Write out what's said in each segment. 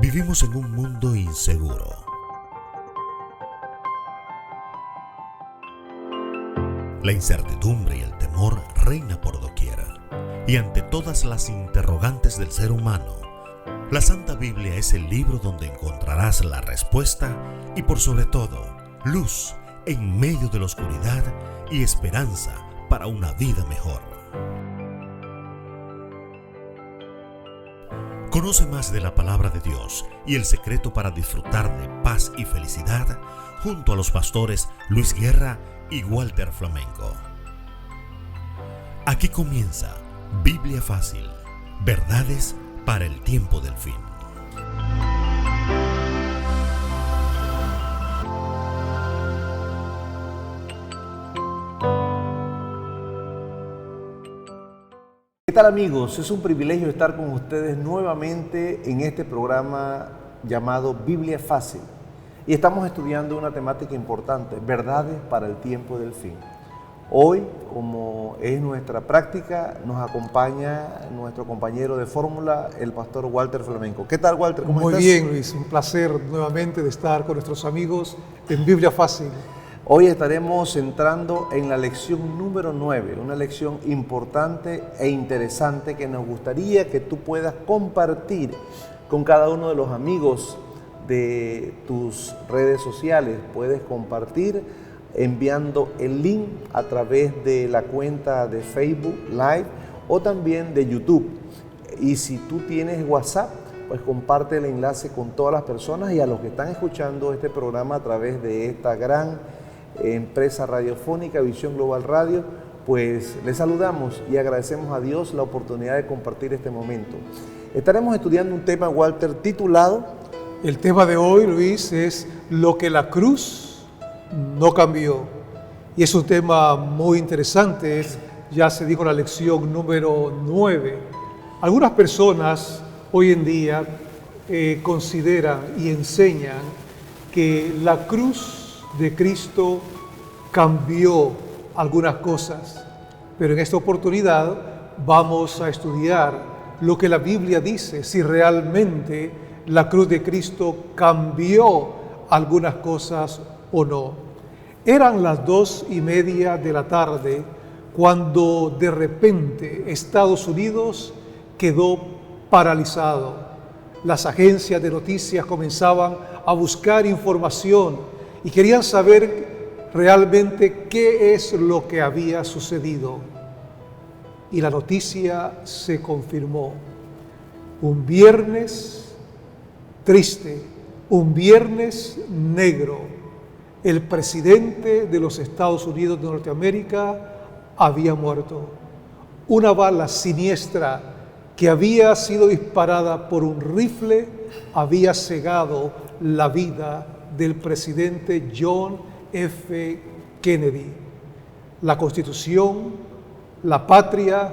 Vivimos en un mundo inseguro. La incertidumbre y el temor reina por doquier. Y ante todas las interrogantes del ser humano, la Santa Biblia es el libro donde encontrarás la respuesta y, por sobre todo, luz en medio de la oscuridad y esperanza para una vida mejor. Conoce más de la palabra de Dios y el secreto para disfrutar de paz y felicidad junto a los pastores Luis Guerra y Walter Flamenco. Aquí comienza Biblia Fácil, verdades para el tiempo del fin. ¿Qué tal, amigos? Es un privilegio estar con ustedes nuevamente en este programa llamado Biblia Fácil. Y estamos estudiando una temática importante, verdades para el tiempo del fin. Hoy, como es nuestra práctica, nos acompaña nuestro compañero de fórmula, el pastor Walter Flamenco. ¿Qué tal, Walter? ¿Cómo estás? Muy bien, Luis. Un placer nuevamente de estar con nuestros amigos en Biblia Fácil. Hoy estaremos entrando en la lección número 9, una lección importante e interesante que nos gustaría que tú puedas compartir con cada uno de los amigos de tus redes sociales. Puedes compartir enviando el link a través de la cuenta de Facebook Live o también de YouTube. Y si tú tienes WhatsApp, pues comparte el enlace con todas las personas y a los que están escuchando este programa a través de esta gran empresa radiofónica Visión Global Radio, pues les saludamos y agradecemos a Dios la oportunidad de compartir este momento. Estaremos estudiando un tema, Walter, titulado... El tema de hoy, Luis, es lo que la cruz no cambió. Y es un tema muy interesante, ya se dijo en la lección número 9. Algunas personas hoy en día consideran y enseñan que la cruz de Cristo cambió algunas cosas, pero en esta oportunidad vamos a estudiar lo que la Biblia dice, si realmente la cruz de Cristo cambió algunas cosas o no. Eran las 2:30 de la tarde cuando de repente Estados Unidos quedó paralizado. Las agencias de noticias comenzaban a buscar información y querían saber realmente qué es lo que había sucedido. Y la noticia se confirmó. Un viernes triste, un viernes negro. El presidente de los Estados Unidos de Norteamérica había muerto. Una bala siniestra que había sido disparada por un rifle había cegado la vida del presidente John F. Kennedy. La Constitución, la patria,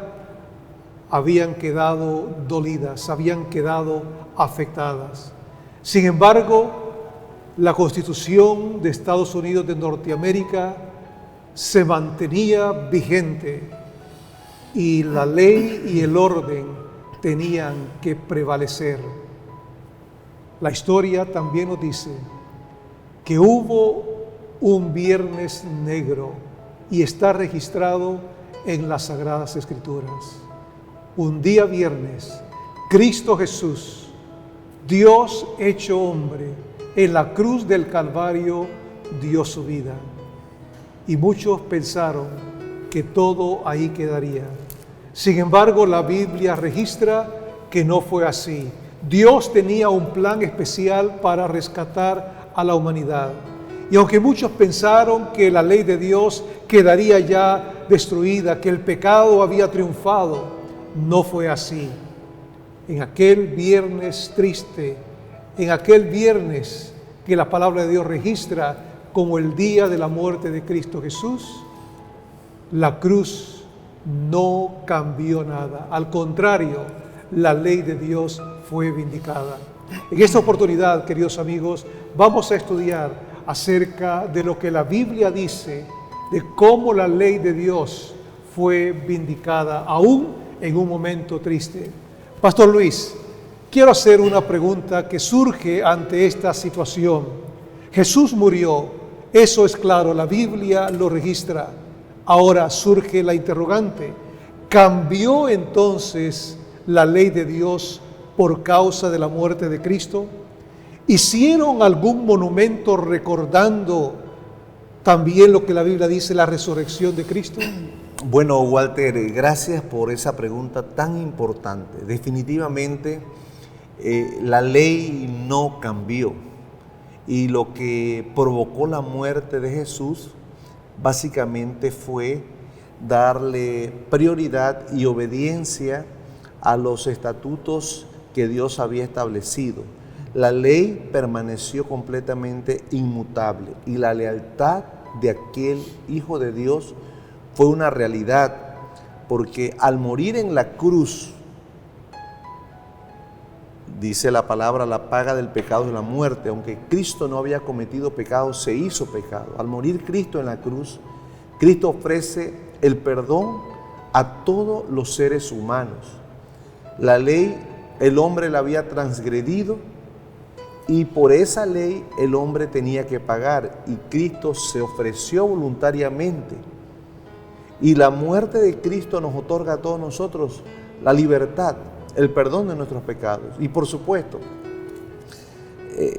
habían quedado dolidas, habían quedado afectadas. Sin embargo, la Constitución de Estados Unidos de Norteamérica se mantenía vigente y la ley y el orden tenían que prevalecer. La historia también nos dice que hubo un viernes negro y está registrado en las Sagradas Escrituras. Un día viernes, Cristo Jesús, Dios hecho hombre, en la cruz del Calvario dio su vida. Y muchos pensaron que todo ahí quedaría. Sin embargo, la Biblia registra que no fue así. Dios tenía un plan especial para rescatar a la humanidad. Y aunque muchos pensaron que la ley de Dios quedaría ya destruida, que el pecado había triunfado, no fue así. En aquel viernes triste, en aquel viernes que la palabra de Dios registra como el día de la muerte de Cristo Jesús, la cruz no cambió nada. Al contrario, la ley de Dios fue vindicada. En esta oportunidad, queridos amigos, vamos a estudiar acerca de lo que la Biblia dice, de cómo la ley de Dios fue vindicada, aún en un momento triste. Pastor Luis, quiero hacer una pregunta que surge ante esta situación. Jesús murió, eso es claro, la Biblia lo registra. Ahora surge la interrogante, ¿cambió entonces la ley de Dios por causa de la muerte de Cristo? ¿Hicieron algún monumento recordando también lo que la Biblia dice, la resurrección de Cristo? Bueno, Walter, gracias por esa pregunta tan importante. Definitivamente la ley no cambió y lo que provocó la muerte de Jesús básicamente fue darle prioridad y obediencia a los estatutos que Dios había establecido. La ley permaneció completamente inmutable y la lealtad de aquel Hijo de Dios fue una realidad, porque al morir en la cruz, dice la palabra, la paga del pecado es la muerte. Aunque Cristo no había cometido pecado, se hizo pecado. Al morir Cristo en la cruz, Cristo ofrece el perdón a todos los seres humanos. La ley, el hombre la había transgredido y por esa ley el hombre tenía que pagar, y Cristo se ofreció voluntariamente. Y la muerte de Cristo nos otorga a todos nosotros la libertad, el perdón de nuestros pecados. Y por supuesto,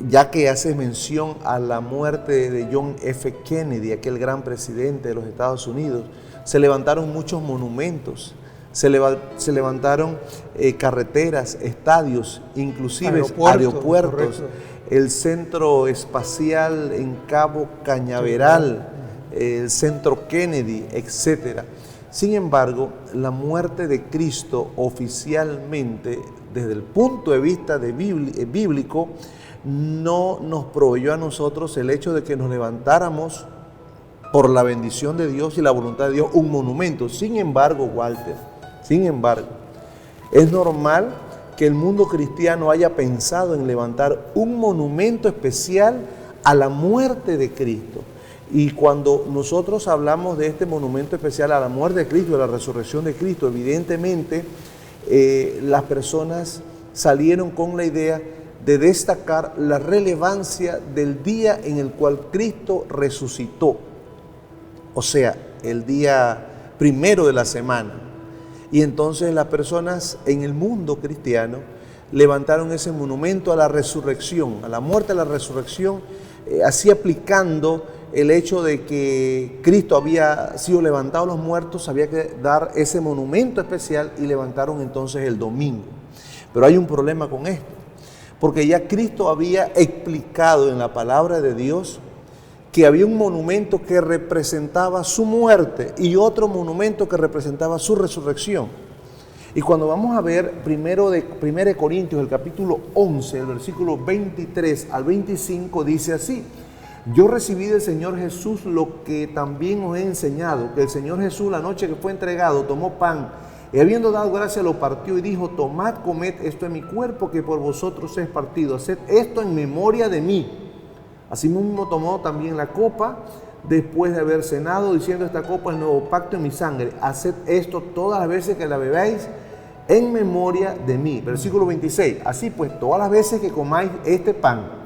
ya que haces mención a la muerte de John F. Kennedy, aquel gran presidente de los Estados Unidos, se levantaron muchos monumentos, se levantaron carreteras, estadios, inclusive aeropuertos, el centro espacial en Cabo Cañaveral, el centro Kennedy, etc. Sin embargo, la muerte de Cristo oficialmente, desde el punto de vista bíblico, no nos proveyó a nosotros el hecho de que nos levantáramos por la bendición de Dios y la voluntad de Dios un monumento. Sin embargo, Walter, es normal que el mundo cristiano haya pensado en levantar un monumento especial a la muerte de Cristo. Y cuando nosotros hablamos de este monumento especial a la muerte de Cristo, a la resurrección de Cristo, evidentemente las personas salieron con la idea de destacar la relevancia del día en el cual Cristo resucitó, o sea, el día primero de la semana. Y entonces las personas en el mundo cristiano levantaron ese monumento a la resurrección, a la muerte, a la resurrección, así aplicando el hecho de que Cristo había sido levantado de los muertos, había que dar ese monumento especial, y levantaron entonces el domingo. Pero hay un problema con esto, porque ya Cristo había explicado en la palabra de Dios que había un monumento que representaba su muerte y otro monumento que representaba su resurrección. Y cuando vamos a ver 1 Corintios, el capítulo 11, el versículo 23 al 25, dice así: yo recibí del Señor Jesús lo que también os he enseñado, que el Señor Jesús, la noche que fue entregado, tomó pan, y habiendo dado gracias, lo partió y dijo: tomad, comed, esto es mi cuerpo que por vosotros es partido, haced esto en memoria de mí. Asimismo tomó también la copa después de haber cenado, diciendo: esta copa es el nuevo pacto en mi sangre, haced esto todas las veces que la bebáis en memoria de mí. Versículo 26, así pues, todas las veces que comáis este pan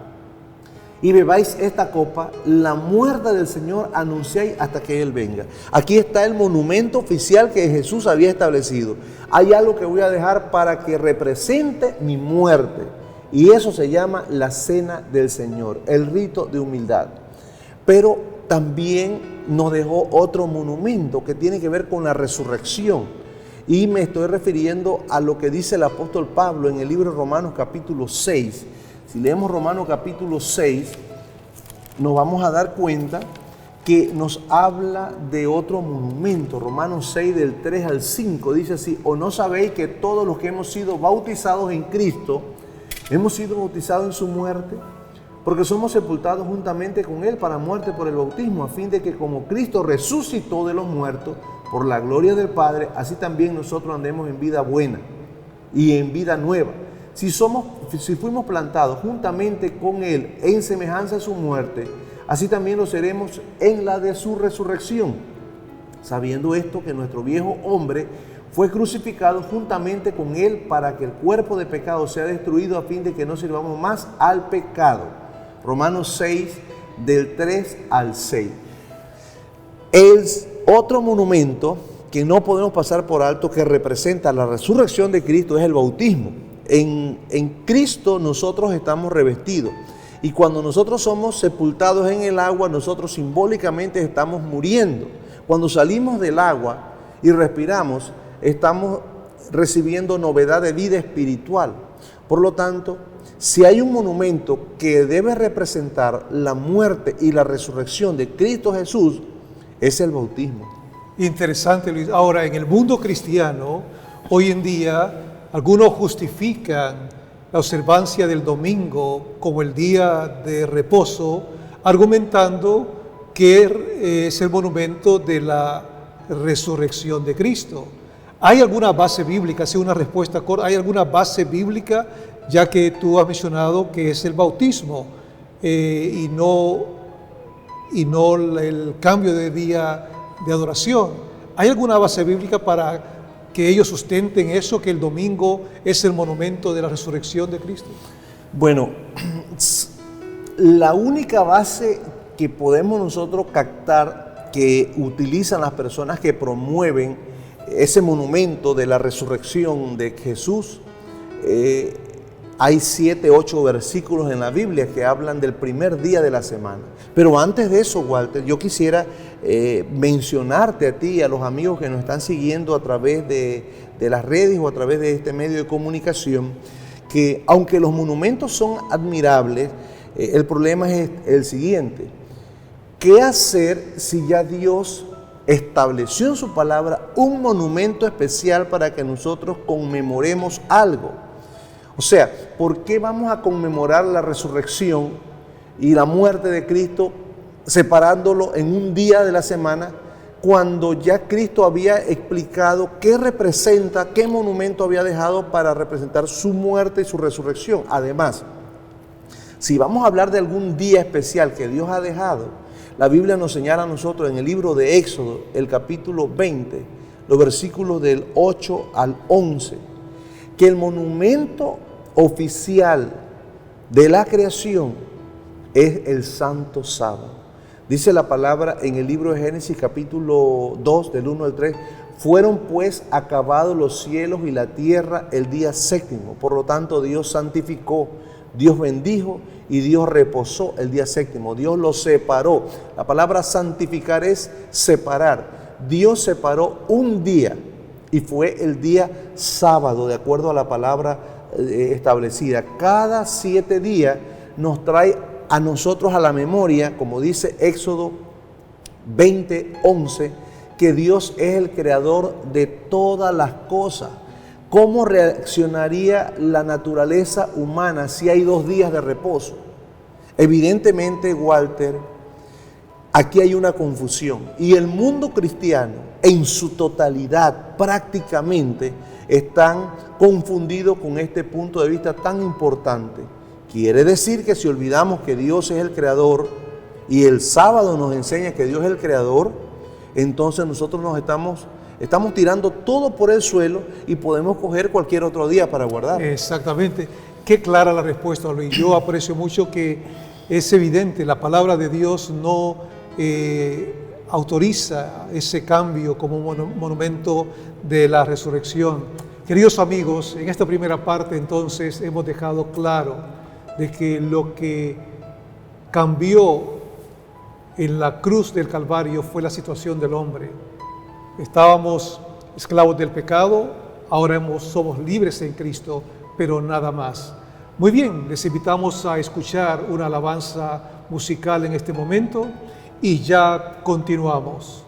y bebáis esta copa, la muerte del Señor anunciáis hasta que Él venga. Aquí está el monumento oficial que Jesús había establecido. Hay algo que voy a dejar para que represente mi muerte, y eso se llama la cena del Señor, el rito de humildad. Pero también nos dejó otro monumento que tiene que ver con la resurrección, y me estoy refiriendo a lo que dice el apóstol Pablo en el libro de Romanos capítulo 6. Si leemos Romanos capítulo 6, nos vamos a dar cuenta que nos habla de otro monumento. Romanos 6 del 3 al 5 dice así: ¿o no sabéis que todos los que hemos sido bautizados en Cristo, hemos sido bautizados en su muerte? Porque somos sepultados juntamente con Él para muerte por el bautismo, a fin de que como Cristo resucitó de los muertos por la gloria del Padre, así también nosotros andemos en vida buena y en vida nueva. Si fuimos plantados juntamente con Él en semejanza de su muerte, así también lo seremos en la de su resurrección. Sabiendo esto, que nuestro viejo hombre fue crucificado juntamente con Él para que el cuerpo de pecado sea destruido a fin de que no sirvamos más al pecado. Romanos 6, del 3 al 6. El otro monumento que no podemos pasar por alto que representa la resurrección de Cristo es el bautismo. En Cristo nosotros estamos revestidos y cuando nosotros somos sepultados en el agua, nosotros simbólicamente estamos muriendo. Cuando salimos del agua y respiramos, estamos recibiendo novedad de vida espiritual. Por lo tanto, si hay un monumento que debe representar la muerte y la resurrección de Cristo Jesús, es el bautismo. Interesante, Luis. Ahora, en el mundo cristiano, hoy en día, algunos justifican la observancia del domingo como el día de reposo, argumentando que es el monumento de la resurrección de Cristo. ¿Hay alguna base bíblica? Si una respuesta corta, ¿hay alguna base bíblica? Ya que tú has mencionado que es el bautismo y no el cambio de día de adoración. ¿Hay alguna base bíblica para que ellos sustenten eso, que el domingo es el monumento de la resurrección de Cristo? Bueno, la única base que podemos nosotros captar que utilizan las personas que promueven ese monumento de la resurrección de Jesús, hay 7, 8 versículos en la Biblia que hablan del primer día de la semana. Pero antes de eso, Walter, yo quisiera mencionarte a ti y a los amigos que nos están siguiendo a través de las redes o a través de este medio de comunicación, que aunque los monumentos son admirables, el problema es el siguiente. ¿Qué hacer si ya Dios estableció en su palabra un monumento especial para que nosotros conmemoremos algo? O sea, ¿por qué vamos a conmemorar la resurrección y la muerte de Cristo separándolo en un día de la semana cuando ya Cristo había explicado qué representa, qué monumento había dejado para representar su muerte y su resurrección? Además, si vamos a hablar de algún día especial que Dios ha dejado, la Biblia nos señala a nosotros en el libro de Éxodo, el capítulo 20, los versículos del 8 al 11, que el monumento oficial de la creación es el Santo Sábado. Dice la palabra en el libro de Génesis capítulo 2 del 1 al 3, fueron pues acabados los cielos y la tierra el día séptimo, por lo tanto Dios santificó, Dios bendijo y Dios reposó el día séptimo, Dios lo separó. La palabra santificar es separar. Dios separó un día y fue el día sábado, de acuerdo a la palabra establecida. Cada 7 días nos trae a nosotros a la memoria, como dice Éxodo 20:11, que Dios es el creador de todas las cosas. ¿Cómo reaccionaría la naturaleza humana si hay 2 días de reposo? Evidentemente, Walter, aquí hay una confusión y el mundo cristiano en su totalidad prácticamente están confundidos con este punto de vista tan importante. Quiere decir que si olvidamos que Dios es el creador y el sábado nos enseña que Dios es el creador, entonces nosotros nos estamos tirando todo por el suelo y podemos coger cualquier otro día para guardar. Exactamente. Qué clara la respuesta, Luis. Yo aprecio mucho que es evidente, la palabra de Dios no autoriza ese cambio como monumento de la resurrección. Queridos amigos, en esta primera parte entonces hemos dejado claro de que lo que cambió en la cruz del Calvario fue la situación del hombre. Estábamos esclavos del pecado, ahora somos libres en Cristo, pero nada más. Muy bien, les invitamos a escuchar una alabanza musical en este momento y ya continuamos.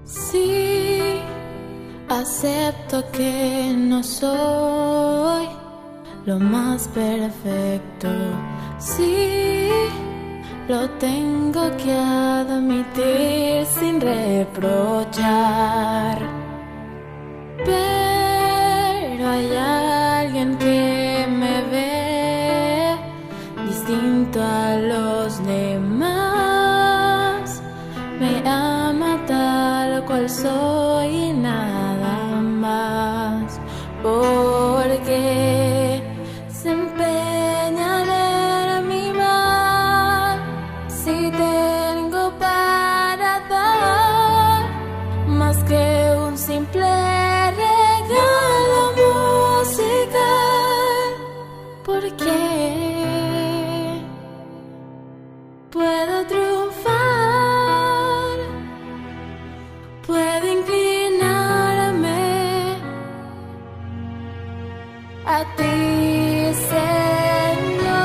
Sí, acepto que no soy lo más perfecto. Sí, lo tengo que admitir sin reprochar. Pero hay alguien que me ve distinto a los demás. Me ama tal cual soy y nada más. Porque se empeña en mi mal. Si tengo para dar más que un simple regalo musical, porque puedo triunfar, puedo inclinarme a ti, Señor.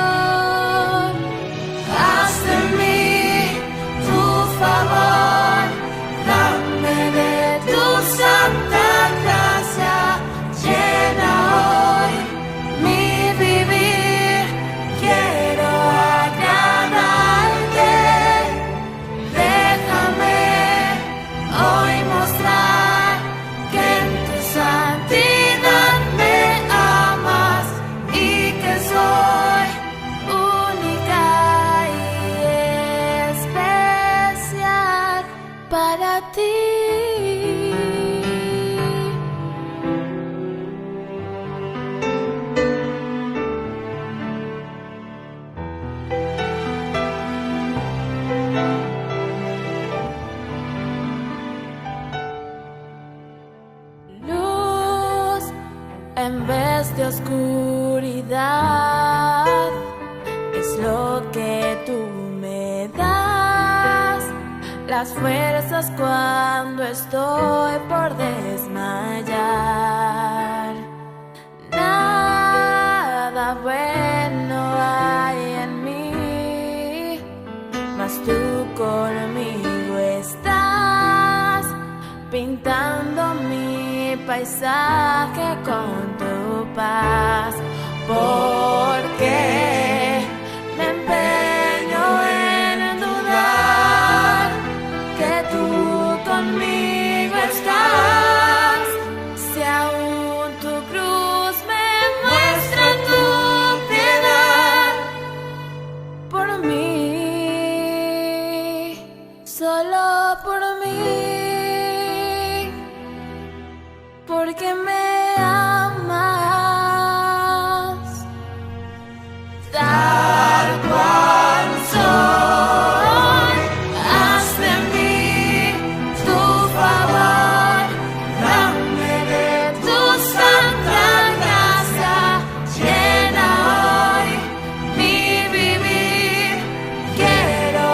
Haz de mí tu favor, dame de tu santa gracia, llena hoy mi vivir. Quiero agradarte, déjame hoy mostrar que en tu santidad me amas y que soy única y especial para ti. Luz en vez de oscuridad es lo que tú me das. Las fuerzas cuando estoy por desmayar. Nada bueno hay en mí, mas tú conmigo estás, pintando mi paisaje con tu paz. Porque me empeño en dudar que tú conmigo estás. Si aún tu cruz me muestra tu piedad por mí, solo por mí, porque me amas tal cual soy. Haz de mí tu favor, dame de tu santa gracia, llena hoy mi vivir. Quiero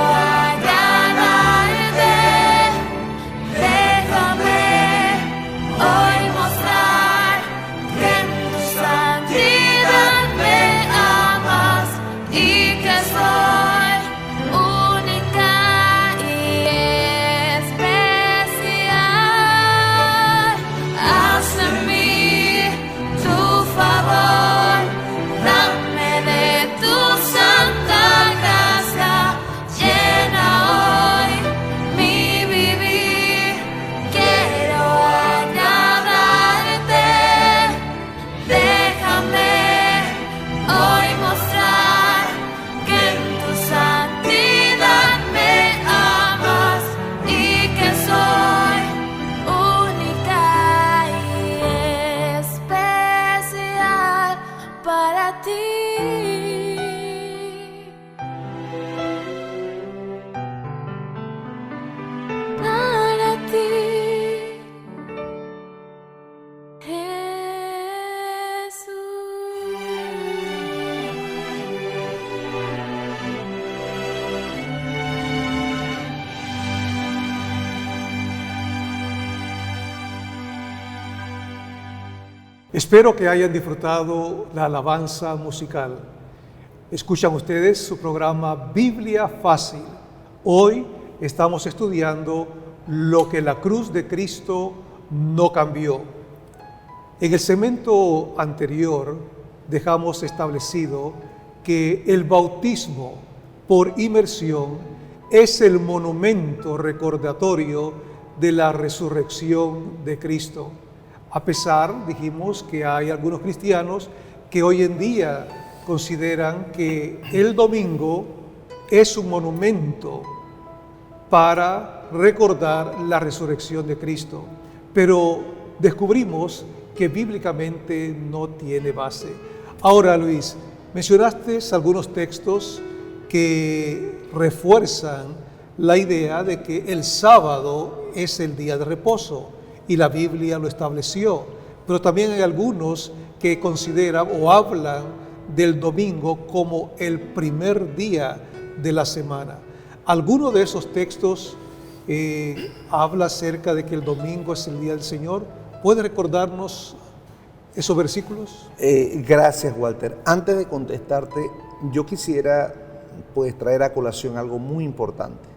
agradarte, déjame hoy mostrar que en tu santidad me amas y que soy única y especial. Haz de mí tu favor, dame de tu santa gracia, llena hoy mi vivir. Quiero agradarte, déjame hoy mostrar que en tu santidad me amas y que soy única y especial para ti. Para ti, Espero que hayan disfrutado la alabanza musical. Escuchan ustedes su programa Biblia Fácil. Hoy estamos estudiando lo que la cruz de Cristo no cambió. En el segmento anterior dejamos establecido que el bautismo por inmersión es el monumento recordatorio de la resurrección de Cristo. A pesar, dijimos, que hay algunos cristianos que hoy en día consideran que el domingo es un monumento para recordar la resurrección de Cristo, pero descubrimos que bíblicamente no tiene base. Ahora, Luis, mencionaste algunos textos que refuerzan la idea de que el sábado es el día de reposo y la Biblia lo estableció, pero también hay algunos que consideran o hablan del domingo como el primer día de la semana. ¿Alguno de esos textos habla acerca de que el domingo es el día del Señor? ¿Puede recordarnos esos versículos? Gracias, Walter. Antes de contestarte, yo quisiera traer a colación algo muy importante.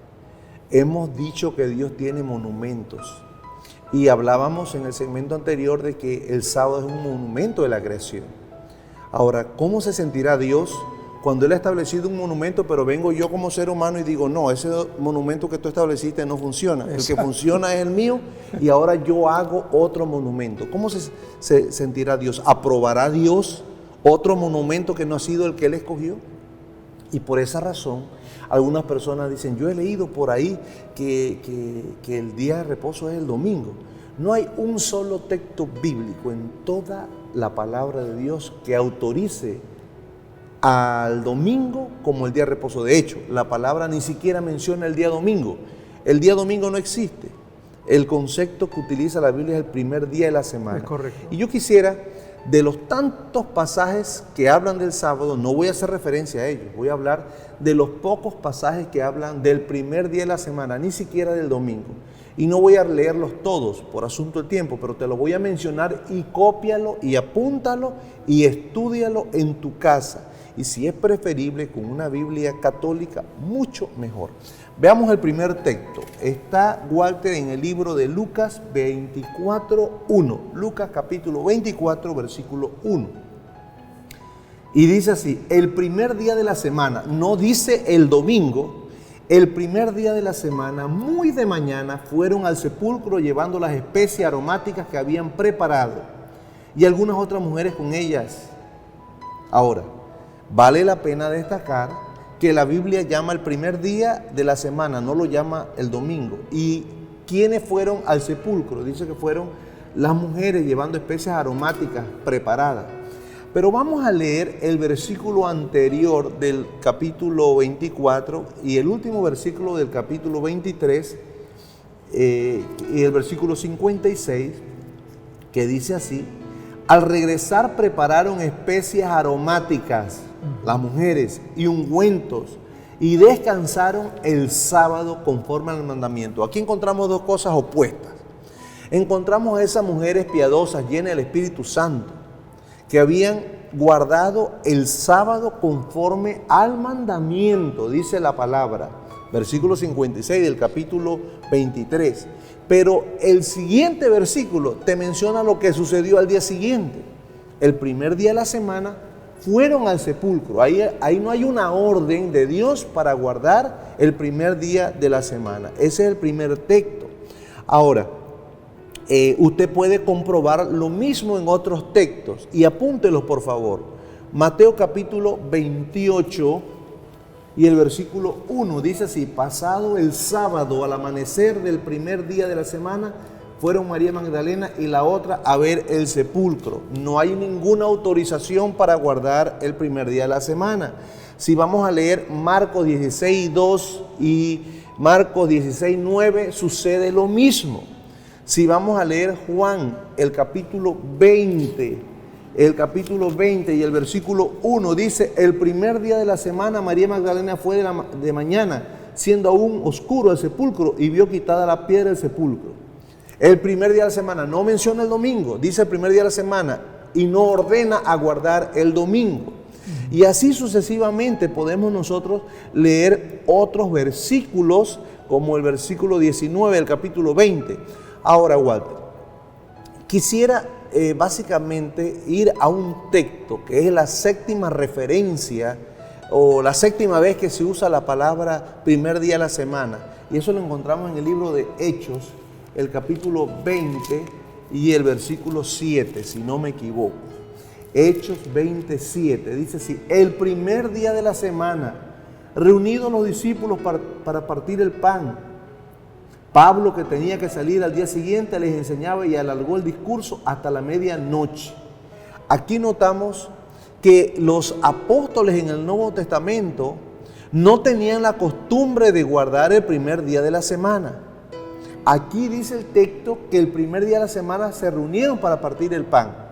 Hemos dicho que Dios tiene monumentos y hablábamos en el segmento anterior de que el sábado es un monumento de la creación. Ahora, ¿cómo se sentirá Dios cuando Él ha establecido un monumento, pero vengo yo como ser humano y digo, no, ese monumento que tú estableciste no funciona? Exacto. El que funciona es el mío y ahora yo hago otro monumento. ¿Cómo se sentirá Dios? ¿Aprobará Dios otro monumento que no ha sido el que Él escogió? Y por esa razón, algunas personas dicen, yo he leído por ahí que el día de reposo es el domingo. No hay un solo texto bíblico en toda la palabra de Dios que autorice al domingo como el día de reposo. De hecho, la palabra ni siquiera menciona el día domingo. El día domingo no existe. El concepto que utiliza la Biblia es el primer día de la semana. Es correcto. Y yo quisiera, de los tantos pasajes que hablan del sábado, no voy a hacer referencia a ellos, voy a hablar de los pocos pasajes que hablan del primer día de la semana, ni siquiera del domingo. Y no voy a leerlos todos por asunto de tiempo, pero te lo voy a mencionar y cópialo y apúntalo y estúdialo en tu casa. Y si es preferible con una Biblia católica, mucho mejor. Veamos el primer texto. Está, Walter, en el libro de Lucas 24:1. Lucas capítulo 24, versículo 1. Y dice así, el primer día de la semana, no dice el domingo, el primer día de la semana, muy de mañana, fueron al sepulcro llevando las especias aromáticas que habían preparado y algunas otras mujeres con ellas. Ahora, vale la pena destacar que la Biblia llama el primer día de la semana, no lo llama el domingo. ¿Y quiénes fueron al sepulcro? Dice que fueron las mujeres llevando especias aromáticas preparadas. Pero vamos a leer el versículo anterior del capítulo 24 y el último versículo del capítulo 23 y el versículo 56, que dice así: al regresar prepararon especias aromáticas, las mujeres, y ungüentos, y descansaron el sábado conforme al mandamiento. Aquí encontramos dos cosas opuestas. Encontramos a esas mujeres piadosas, llenas del Espíritu Santo, que habían guardado el sábado conforme al mandamiento, dice la palabra, versículo 56 del capítulo 23. Pero el siguiente versículo te menciona lo que sucedió al día siguiente. El primer día de la semana fueron al sepulcro. Ahí no hay una orden de Dios para guardar el primer día de la semana. Ese es el primer texto. Ahora, usted puede comprobar lo mismo en otros textos y apúntelos por favor. Mateo capítulo 28 y el versículo 1 dice así: pasado el sábado al amanecer del primer día de la semana, fueron María Magdalena y la otra a ver el sepulcro. No hay ninguna autorización para guardar el primer día de la semana. Si vamos a leer Marcos 16:2 y Marcos 16:9, sucede lo mismo. Si vamos a leer Juan, el capítulo 20 y el versículo 1 dice: el primer día de la semana María Magdalena fue de mañana, siendo aún oscuro el sepulcro, y vio quitada la piedra del sepulcro. El primer día de la semana no menciona el domingo, dice el primer día de la semana y no ordena a guardar el domingo. Y así sucesivamente podemos nosotros leer otros versículos, como el versículo 19 del capítulo 20. Ahora, Walter, quisiera básicamente ir a un texto que es la séptima referencia o la séptima vez que se usa la palabra primer día de la semana. Y eso lo encontramos en el libro de Hechos, el capítulo 20 y el versículo 7, si no me equivoco. Hechos 27, dice así: el primer día de la semana, reunidos los discípulos para partir el pan, Pablo, que tenía que salir al día siguiente, les enseñaba y alargó el discurso hasta la medianoche. Aquí notamos que los apóstoles en el Nuevo Testamento no tenían la costumbre de guardar el primer día de la semana. Aquí dice el texto que el primer día de la semana se reunieron para partir el pan.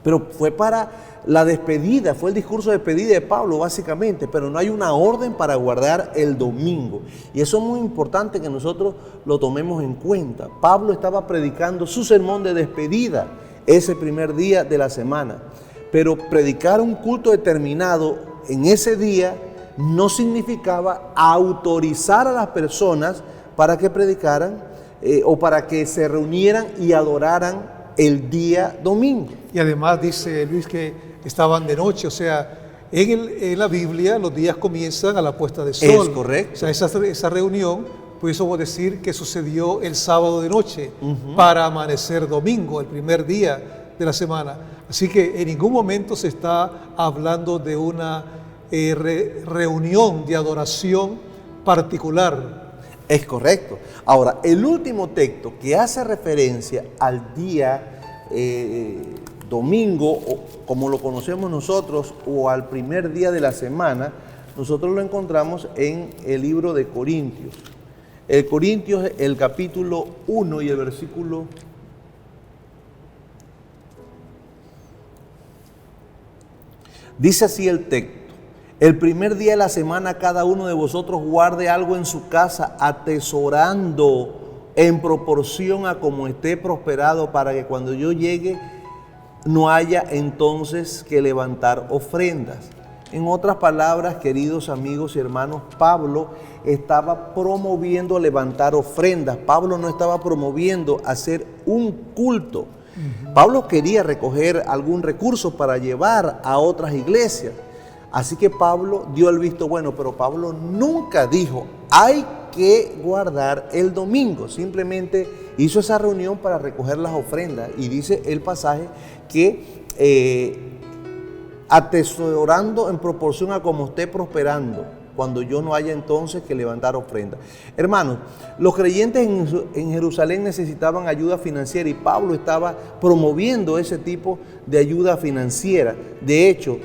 Pero fue para la despedida, fue el discurso de despedida de Pablo básicamente, pero no hay una orden para guardar el domingo. Y eso es muy importante que nosotros lo tomemos en cuenta. Pablo estaba predicando su sermón de despedida ese primer día de la semana. Pero predicar un culto determinado en ese día no significaba autorizar a las personas para que predicaran o para que se reunieran y adoraran el día domingo. Y además dice Luis que estaban de noche, o sea, en la Biblia los días comienzan a la puesta de sol. Es correcto. O sea, esa reunión, pues eso puede decir que sucedió el sábado de noche para amanecer domingo, el primer día de la semana. Así que en ningún momento se está hablando de una reunión de adoración particular. Es correcto. Ahora, el último texto que hace referencia al día domingo, o como lo conocemos nosotros, o al primer día de la semana, nosotros lo encontramos en el libro de Corintios. El Corintios, el capítulo 1 y el versículo 'Dice así el texto: el primer día de la semana cada uno de vosotros guarde algo en su casa, atesorando en proporción a como esté prosperado, para que cuando yo llegue no haya entonces que levantar ofrendas. En otras palabras, queridos amigos y hermanos, Pablo estaba promoviendo levantar ofrendas. Pablo no estaba promoviendo hacer un culto. Pablo quería recoger algún recurso para llevar a otras iglesias. Así que Pablo dio el visto bueno, pero Pablo nunca dijo, hay que guardar el domingo. Simplemente hizo esa reunión para recoger las ofrendas. Y dice el pasaje que atesorando en proporción a como esté prosperando, cuando yo no haya entonces que levantar ofrendas. Hermanos, los creyentes en Jerusalén necesitaban ayuda financiera y Pablo estaba promoviendo ese tipo de ayuda financiera. De hecho,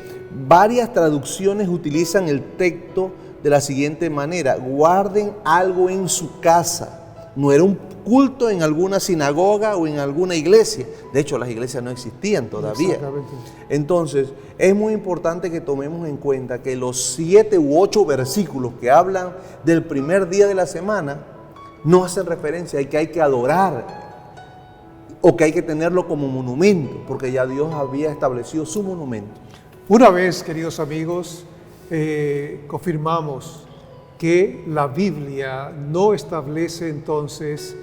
varias traducciones utilizan el texto de la siguiente manera: guarden algo en su casa. No era un culto en alguna sinagoga o en alguna iglesia. De hecho, las iglesias no existían todavía. Entonces, es muy importante que tomemos en cuenta que los 7 u 8 versículos que hablan del primer día de la semana no hacen referencia a que hay que adorar o que hay que tenerlo como monumento, porque ya Dios había establecido su monumento. Una vez, queridos amigos, confirmamos que la Biblia no establece entonces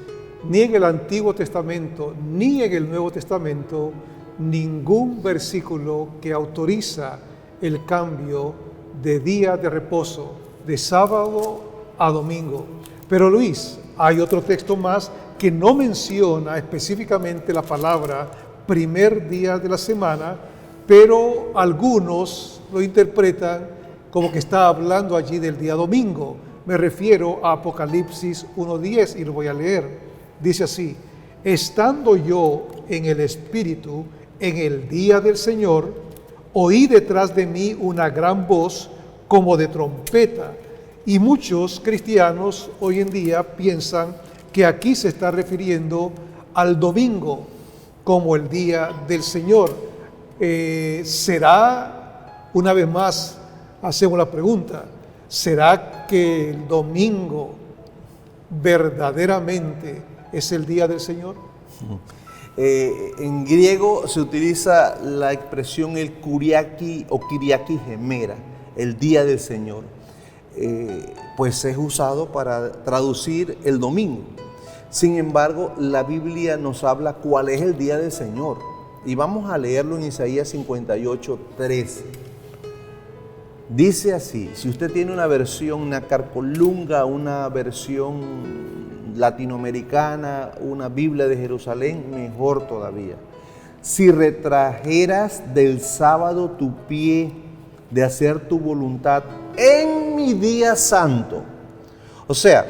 ni en el Antiguo Testamento ni en el Nuevo Testamento ningún versículo que autoriza el cambio de día de reposo, de sábado a domingo. Pero Luis, hay otro texto más que no menciona específicamente la palabra primer día de la semana, pero algunos lo interpretan como que está hablando allí del día domingo. Me refiero a Apocalipsis 1:10 y lo voy a leer. Dice así: estando yo en el Espíritu en el día del Señor, oí detrás de mí una gran voz como de trompeta. Y muchos cristianos hoy en día piensan que aquí se está refiriendo al domingo como el día del Señor. ¿Será, una vez más, hacemos la pregunta, ¿será que el domingo verdaderamente es el día del Señor? En griego se utiliza la expresión el kuriaki o kiriaki gemera, el día del Señor. Pues es usado para traducir el domingo. Sin embargo, la Biblia nos habla cuál es el día del Señor. Y vamos a leerlo en Isaías 58:13. Dice así, si usted tiene una versión, una carcolunga, una versión latinoamericana, una Biblia de Jerusalén, mejor todavía. Si retrajeras del sábado tu pie de hacer tu voluntad en mi día santo. O sea,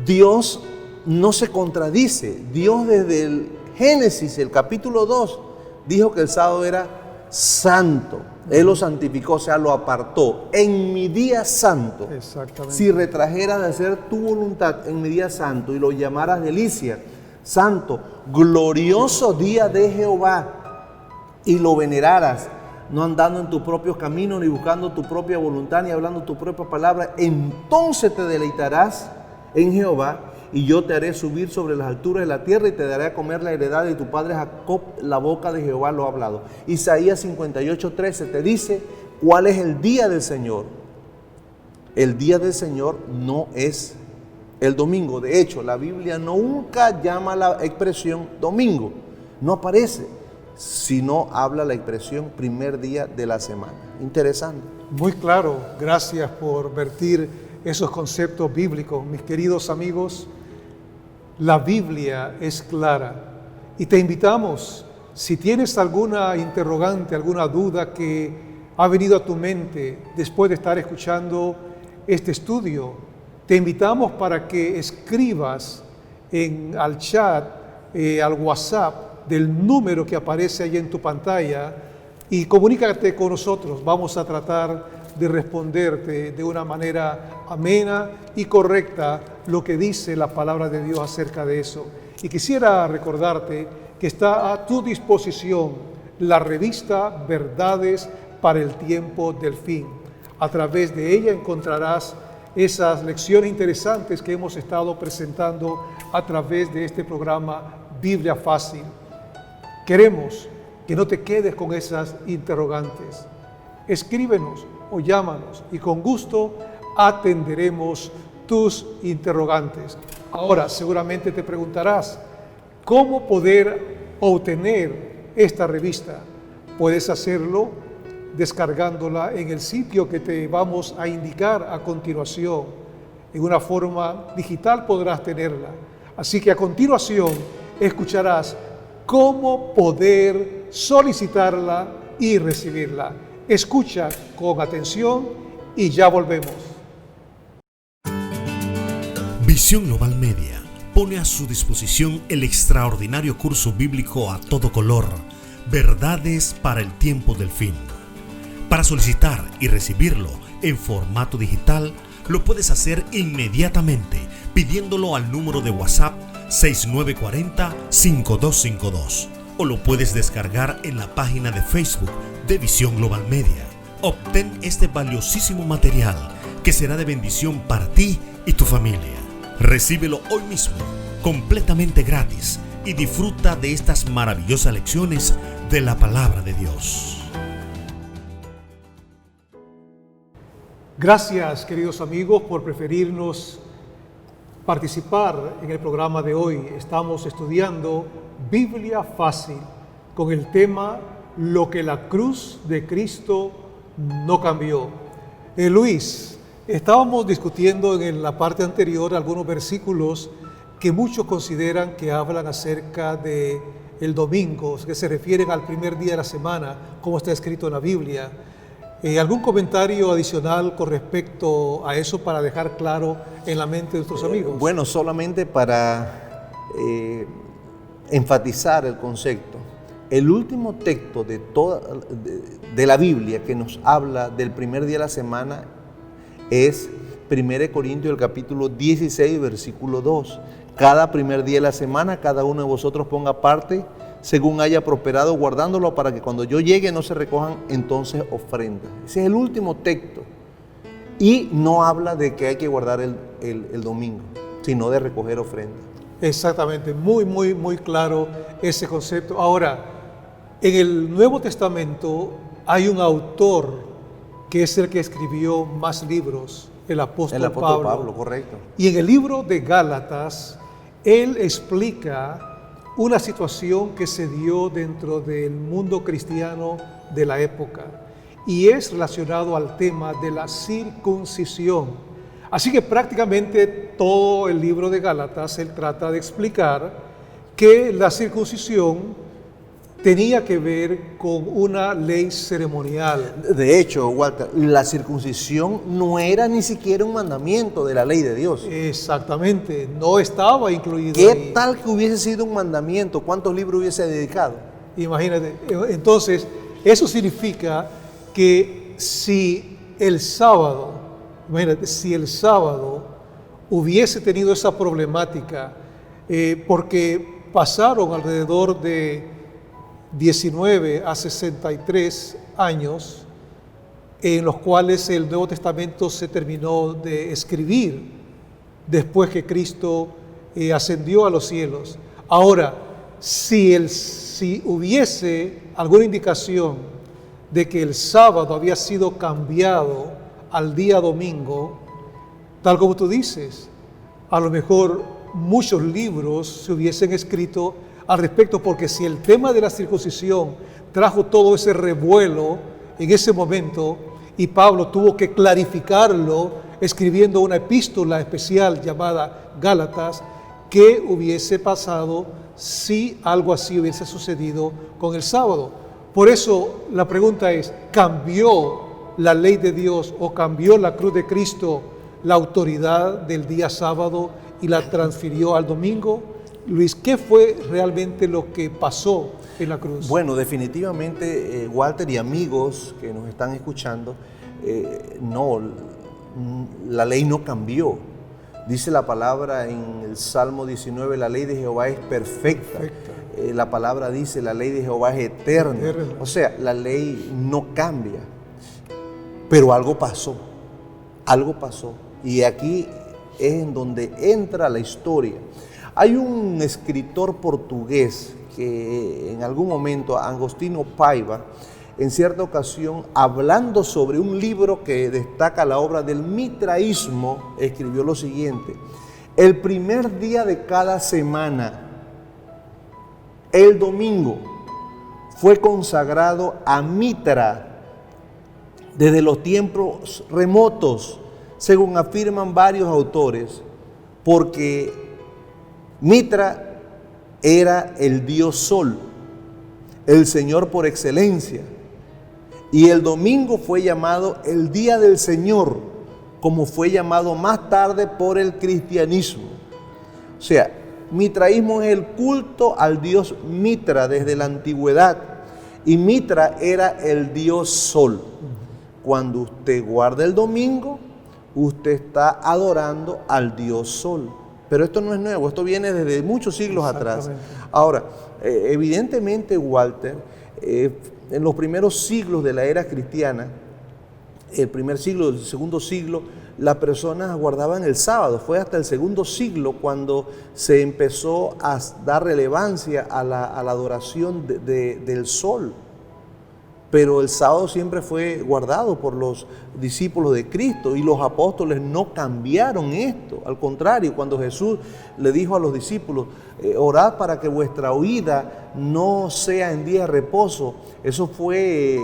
Dios no se contradice. Dios desde el Génesis, el capítulo 2, dijo que el sábado era santo. Él lo santificó, o sea, lo apartó. En mi día santo. Exactamente. Si retrajeras de hacer tu voluntad en mi día santo y lo llamaras delicia, santo, glorioso día de Jehová, y lo veneraras, no andando en tus propios caminos, ni buscando tu propia voluntad, ni hablando tu propia palabra, entonces te deleitarás en Jehová, y yo te haré subir sobre las alturas de la tierra y te daré a comer la heredad de tu padre Jacob, la boca de Jehová lo ha hablado. Isaías 58:13 te dice cuál es el día del Señor. El día del Señor no es el domingo. De hecho, la Biblia nunca llama la expresión domingo. No aparece, sino habla la expresión primer día de la semana. Interesante. Muy claro, gracias por vertir esos conceptos bíblicos. Mis queridos amigos, la Biblia es clara y te invitamos, si tienes alguna interrogante, alguna duda que ha venido a tu mente después de estar escuchando este estudio, te invitamos para que escribas al chat, al WhatsApp del número que aparece ahí en tu pantalla y comunícate con nosotros. Vamos a tratar de responderte de una manera amena y correcta lo que dice la palabra de Dios acerca de eso. Y quisiera recordarte que está a tu disposición la revista Verdades para el Tiempo del Fin. A través de ella encontrarás esas lecciones interesantes que hemos estado presentando a través de este programa Biblia Fácil. Queremos que no te quedes con esas interrogantes. Escríbenos o llámanos y con gusto atenderemos tus interrogantes. Ahora, seguramente te preguntarás, ¿cómo poder obtener esta revista? Puedes hacerlo descargándola en el sitio que te vamos a indicar a continuación. En una forma digital podrás tenerla. Así que a continuación escucharás cómo poder solicitarla y recibirla. Escucha con atención y ya volvemos. Visión Global Media pone a su disposición el extraordinario curso bíblico a todo color, Verdades para el Tiempo del Fin. Para solicitar y recibirlo en formato digital, lo puedes hacer inmediatamente pidiéndolo al número de WhatsApp 6940-5252 o lo puedes descargar en la página de Facebook de Visión Global Media. Obtén este valiosísimo material que será de bendición para ti y tu familia. Recíbelo hoy mismo, completamente gratis, y disfruta de estas maravillosas lecciones de la palabra de Dios. Gracias, queridos amigos, por preferirnos participar en el programa de hoy. Estamos estudiando Biblia Fácil con el tema Lo que la cruz de Cristo no cambió. Luis, estábamos discutiendo en la parte anterior algunos versículos que muchos consideran que hablan acerca de el domingo, que se refieren al primer día de la semana, como está escrito en la Biblia. ¿Algún comentario adicional con respecto a eso para dejar claro en la mente de nuestros amigos? Bueno, solamente para enfatizar el concepto. El último texto de la Biblia que nos habla del primer día de la semana es 1 Corintios, el capítulo 16, versículo 2. Cada primer día de la semana, cada uno de vosotros ponga parte según haya prosperado, guardándolo para que cuando yo llegue no se recojan entonces ofrendas. Ese es el último texto. Y no habla de que hay que guardar el domingo, sino de recoger ofrendas. Exactamente, muy claro ese concepto. Ahora, en el Nuevo Testamento hay un autor que es el que escribió más libros, el apóstol Pablo. Correcto. Y en el libro de Gálatas, él explica una situación que se dio dentro del mundo cristiano de la época. y es relacionado al tema de la circuncisión. Así que prácticamente todo el libro de Gálatas él trata de explicar que la circuncisión tenía que ver con una ley ceremonial. De hecho, Walter, la circuncisión no era ni siquiera un mandamiento de la ley de Dios. Exactamente, no estaba incluido ¿Qué ahí. tal que hubiese sido un mandamiento? ¿Cuántos libros hubiese dedicado? Imagínate, entonces eso significa que si el sábado, imagínate, si el sábado hubiese tenido esa problemática, porque pasaron alrededor de 19 a 63 años en los cuales el Nuevo Testamento se terminó de escribir después que Cristo ascendió a los cielos. Ahora, si hubiese alguna indicación de que el sábado había sido cambiado al día domingo, tal como tú dices, a lo mejor muchos libros se hubiesen escrito al respecto, porque si el tema de la circuncisión trajo todo ese revuelo en ese momento y Pablo tuvo que clarificarlo escribiendo una epístola especial llamada Gálatas, ¿qué hubiese pasado si algo así hubiese sucedido con el sábado? Por eso la pregunta es, ¿cambió la ley de Dios o cambió la cruz de Cristo la autoridad del día sábado y la transfirió al domingo? Luis, ¿qué fue realmente lo que pasó en la cruz? Bueno, definitivamente, Walter y amigos que nos están escuchando, no, la ley no cambió. Dice la palabra en el Salmo 19, la ley de Jehová es perfecta. La palabra dice, la ley de Jehová es eterna. O sea, la ley no cambia. Pero algo pasó, y aquí es en donde entra la historia. Hay un escritor portugués que en algún momento, Agostinho Paiva, en cierta ocasión, hablando sobre un libro que destaca la obra del mitraísmo, escribió lo siguiente: el primer día de cada semana, el domingo, fue consagrado a Mitra desde los tiempos remotos, según afirman varios autores, porque Mitra era el dios Sol, el Señor por excelencia, y el domingo fue llamado el Día del Señor, como fue llamado más tarde por el cristianismo. O sea, mitraísmo es el culto al dios Mitra desde la antigüedad, y Mitra era el dios Sol. Cuando usted guarda el domingo, usted está adorando al dios Sol. Pero esto no es nuevo, esto viene desde muchos siglos atrás. Ahora, evidentemente, Walter, en los primeros siglos de la era cristiana, el primer siglo, el segundo siglo, las personas guardaban el sábado. Fue hasta el segundo siglo cuando se empezó a dar relevancia a la adoración del sol. Pero el sábado siempre fue guardado por los discípulos de Cristo, y los apóstoles no cambiaron esto. Al contrario, cuando Jesús le dijo a los discípulos, orad para que vuestra huida no sea en día de reposo, eso fue,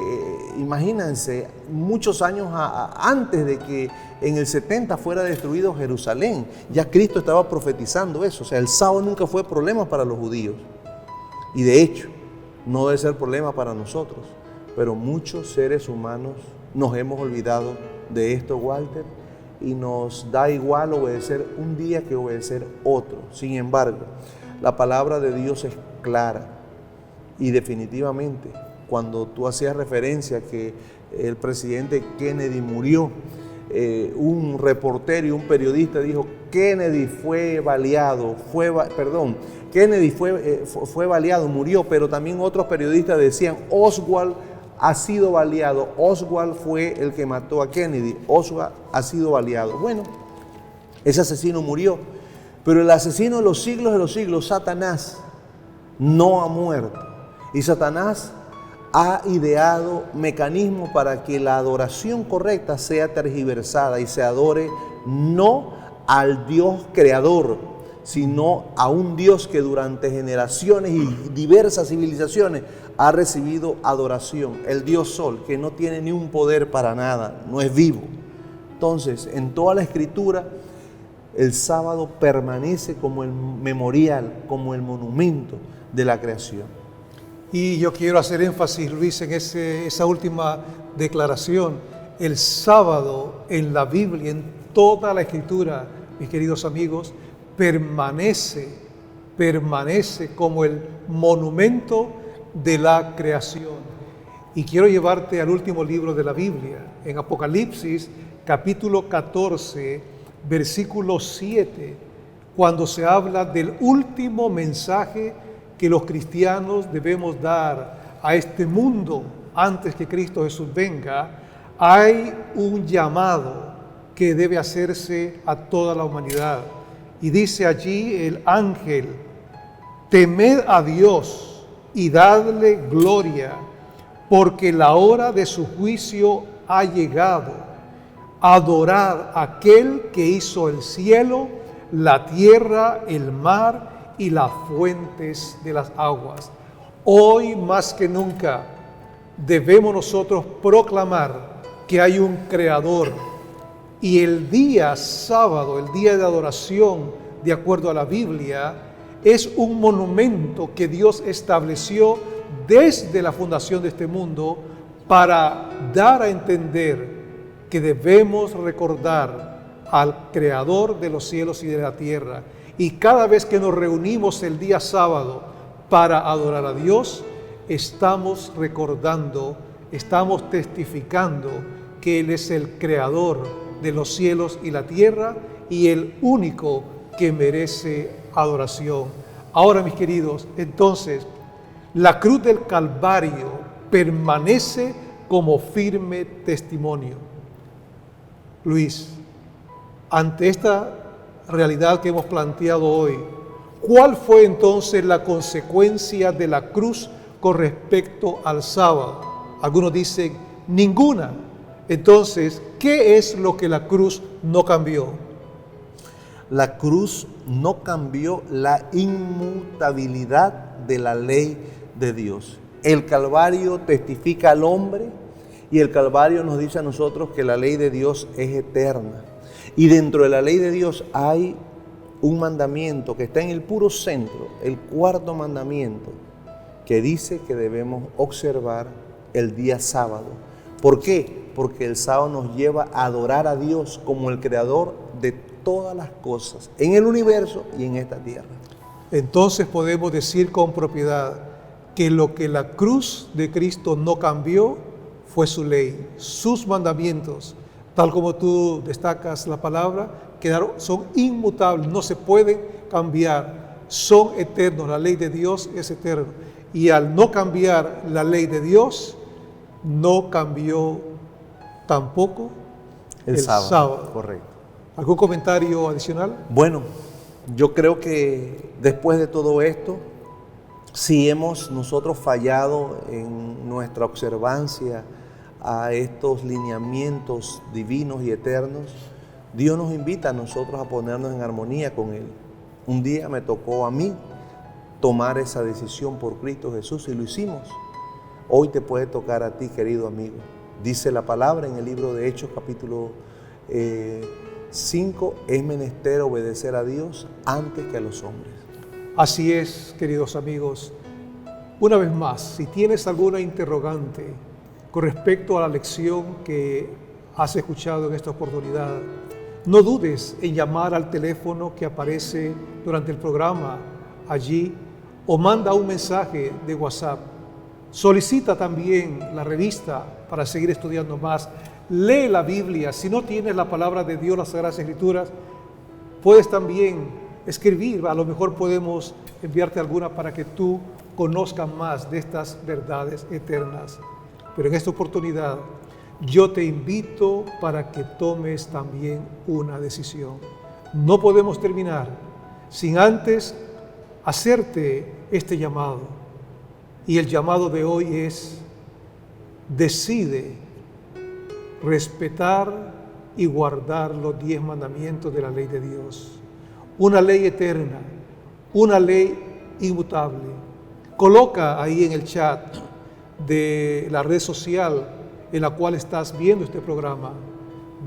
imagínense, muchos años antes de que en el 70 fuera destruido Jerusalén. Ya Cristo estaba profetizando eso. O sea, el sábado nunca fue problema para los judíos, y de hecho no debe ser problema para nosotros. Pero muchos seres humanos nos hemos olvidado de esto, Walter, y nos da igual obedecer un día que obedecer otro. Sin embargo, la palabra de Dios es clara, y definitivamente, cuando tú hacías referencia a que el presidente Kennedy murió, un reportero y un periodista dijo: Kennedy fue baleado, Kennedy fue baleado, murió, pero también otros periodistas decían: Oswald ha sido baleado, Oswald fue el que mató a Kennedy, Oswald ha sido baleado. Bueno, ese asesino murió, pero el asesino de los siglos, Satanás, no ha muerto. Y Satanás ha ideado mecanismos para que la adoración correcta sea tergiversada y se adore no al Dios creador, sino a un Dios que durante generaciones y diversas civilizaciones ha recibido adoración. El Dios Sol, que no tiene ni un poder para nada, no es vivo. Entonces, en toda la Escritura, el sábado permanece como el memorial, como el monumento de la creación. Y yo quiero hacer énfasis, Luis, en esa última declaración. El sábado en la Biblia, en toda la Escritura, mis queridos amigos, permanece como el monumento de la creación. Y quiero llevarte al último libro de la Biblia, en Apocalipsis, capítulo 14, versículo 7, cuando se habla del último mensaje que los cristianos debemos dar a este mundo antes que Cristo Jesús venga. Hay un llamado que debe hacerse a toda la humanidad. Y dice allí el ángel: temed a Dios y dadle gloria, porque la hora de su juicio ha llegado. Adorad a aquel que hizo el cielo, la tierra, el mar y las fuentes de las aguas. Hoy más que nunca debemos nosotros proclamar que hay un creador, y el día sábado, el día de adoración, de acuerdo a la Biblia, es un monumento que Dios estableció desde la fundación de este mundo para dar a entender que debemos recordar al Creador de los cielos y de la tierra. Y cada vez que nos reunimos el día sábado para adorar a Dios, estamos recordando, estamos testificando que Él es el Creador de los cielos y la tierra y el único que merece adoración. Ahora, mis queridos, entonces, la cruz del Calvario permanece como firme testimonio. Luis, ante esta realidad que hemos planteado hoy, ¿cuál fue entonces la consecuencia de la cruz con respecto al sábado? Algunos dicen ninguna. Entonces, ¿qué es lo que la cruz no cambió? La cruz no cambió la inmutabilidad de la ley de Dios. El Calvario testifica al hombre y el Calvario nos dice a nosotros que la ley de Dios es eterna. Y dentro de la ley de Dios hay un mandamiento que está en el puro centro, el cuarto mandamiento, que dice que debemos observar el día sábado. ¿Por qué? Porque el sábado nos lleva a adorar a Dios como el creador de todas las cosas, en el universo y en esta tierra. Entonces podemos decir con propiedad que lo que la cruz de Cristo no cambió fue su ley, sus mandamientos, tal como tú destacas la palabra, son inmutables, no se pueden cambiar, son eternos, la ley de Dios es eterna. Y al no cambiar la ley de Dios, no cambió tampoco el sábado. Correcto. ¿Algún comentario adicional? Bueno, yo creo que después de todo esto, si hemos nosotros fallado en nuestra observancia a estos lineamientos divinos y eternos, Dios nos invita a nosotros a ponernos en armonía con Él. Un día me tocó a mí tomar esa decisión por Cristo Jesús y lo hicimos. Hoy te puede tocar a ti, querido amigo. Dice la palabra en el libro de Hechos, capítulo 5, es menester obedecer a Dios antes que a los hombres. Así es, queridos amigos. Una vez más, si tienes alguna interrogante con respecto a la lección que has escuchado en esta oportunidad, no dudes en llamar al teléfono que aparece durante el programa allí o manda un mensaje de WhatsApp. Solicita también la revista para seguir estudiando más. Lee la Biblia. Si no tienes la palabra de Dios, las Sagradas Escrituras, puedes también escribir. A lo mejor podemos enviarte alguna para que tú conozcas más de estas verdades eternas. Pero en esta oportunidad, yo te invito para que tomes también una decisión. No podemos terminar sin antes hacerte este llamado. Y el llamado de hoy es: decide respetar y guardar los 10 mandamientos de la ley de Dios. una ley eterna, una ley inmutable. Coloca ahí en el chat de la red social en la cual estás viendo este programa: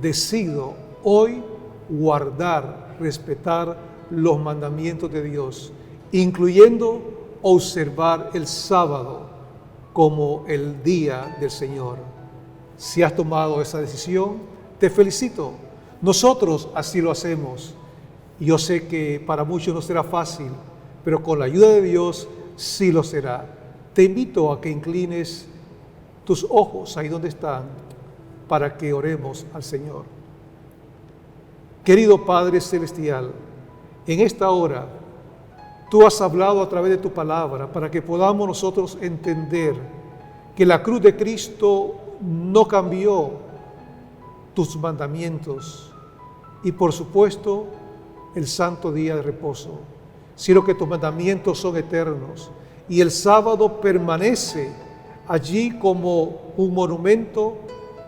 decido hoy guardar, respetar los mandamientos de Dios, incluyendo observar el sábado como el día del Señor. Si has tomado esa decisión, te felicito. Nosotros así lo hacemos. Yo sé que para muchos no será fácil, pero con la ayuda de Dios sí lo será. Te invito a que inclines tus ojos ahí donde están para que oremos al Señor. Querido Padre Celestial, en esta hora tú has hablado a través de tu palabra para que podamos nosotros entender que la cruz de Cristo no cambió tus mandamientos y por supuesto el santo día de reposo, sino que tus mandamientos son eternos y el sábado permanece allí como un monumento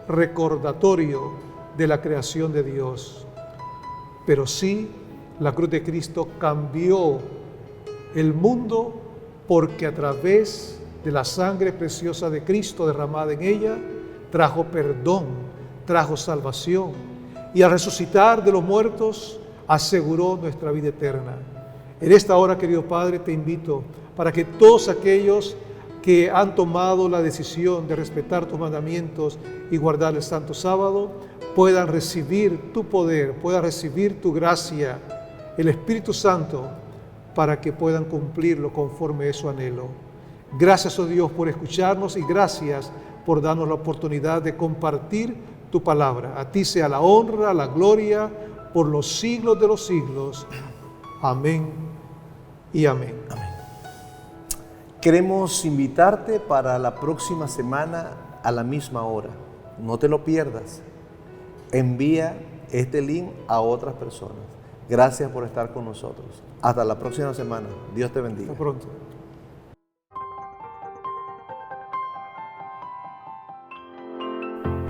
recordatorio de la creación de Dios. Pero sí, la cruz de Cristo cambió el mundo porque a través de la sangre preciosa de Cristo derramada en ella, trajo perdón, trajo salvación y al resucitar de los muertos aseguró nuestra vida eterna. En esta hora, querido Padre, te invito para que todos aquellos que han tomado la decisión de respetar tus mandamientos y guardar el santo sábado, puedan recibir tu poder, puedan recibir tu gracia, el Espíritu Santo, para que puedan cumplirlo conforme es su anhelo. Gracias, oh Dios, por escucharnos y gracias por darnos la oportunidad de compartir tu palabra. A ti sea la honra, la gloria, por los siglos de los siglos. Amén y amén. Amén. Queremos invitarte para la próxima semana a la misma hora. No te lo pierdas. Envía este link a otras personas. Gracias por estar con nosotros. Hasta la próxima semana. Dios te bendiga. Hasta pronto.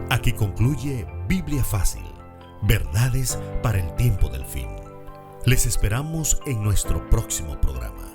Aquí concluye Biblia Fácil, verdades para el tiempo del fin. Les esperamos en nuestro próximo programa.